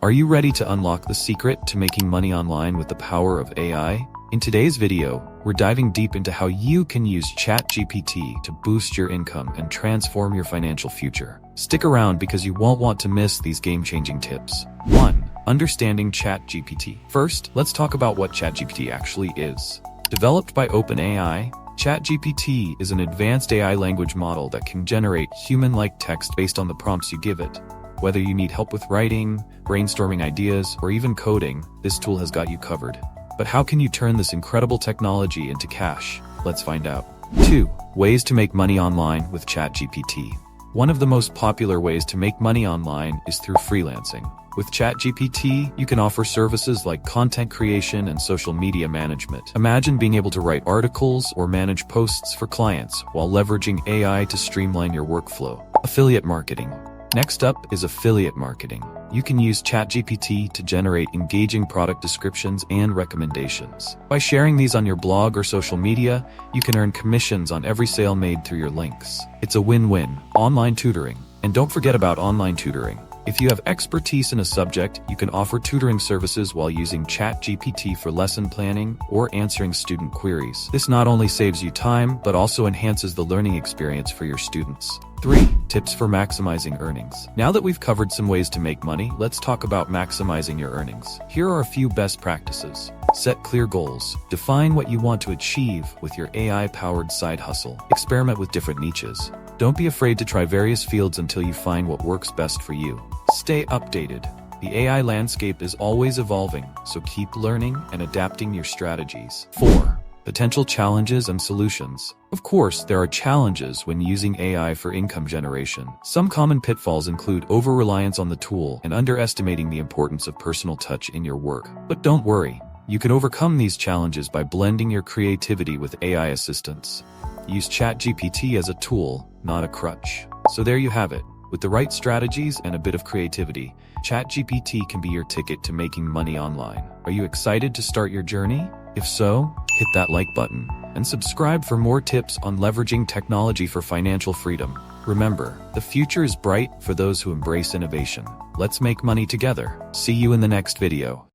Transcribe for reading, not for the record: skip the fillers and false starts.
Are you ready to unlock the secret to making money online with the power of AI? In today's video, we're diving deep into how you can use ChatGPT to boost your income and transform your financial future. Stick around because you won't want to miss these game-changing tips. 1. Understanding ChatGPT. First, let's talk about what ChatGPT actually is. Developed by OpenAI, ChatGPT is an advanced AI language model that can generate human-like text based on the prompts you give it. Whether you need help with writing, brainstorming ideas, or even coding, this tool has got you covered. But how can you turn this incredible technology into cash? Let's find out. 2. Ways to make money online with ChatGPT. One of the most popular ways to make money online is through freelancing. With ChatGPT, you can offer services like content creation and social media management. Imagine being able to write articles or manage posts for clients while leveraging AI to streamline your workflow. Affiliate marketing. Next up is affiliate marketing. You can use ChatGPT to generate engaging product descriptions and recommendations. By sharing these on your blog or social media, you can earn commissions on every sale made through your links. It's a win-win. Online tutoring. And don't forget about online tutoring. If you have expertise in a subject, you can offer tutoring services while using ChatGPT for lesson planning or answering student queries. This not only saves you time, but also enhances the learning experience for your students. 3. Tips for maximizing earnings. Now that we've covered some ways to make money, let's talk about maximizing your earnings. Here are a few best practices. Set clear goals. Define what you want to achieve with your AI-powered side hustle. Experiment with different niches. Don't be afraid to try various fields until you find what works best for you. Stay updated. The AI landscape is always evolving, so keep learning and adapting your strategies. 4. Potential challenges and solutions. Of course, there are challenges when using AI for income generation. Some common pitfalls include over-reliance on the tool and underestimating the importance of personal touch in your work. But don't worry, you can overcome these challenges by blending your creativity with AI assistance. Use ChatGPT as a tool, not a crutch. So there you have it. With the right strategies and a bit of creativity, ChatGPT can be your ticket to making money online. Are you excited to start your journey? If so, hit that like button and subscribe for more tips on leveraging technology for financial freedom. Remember, the future is bright for those who embrace innovation. Let's make money together. See you in the next video.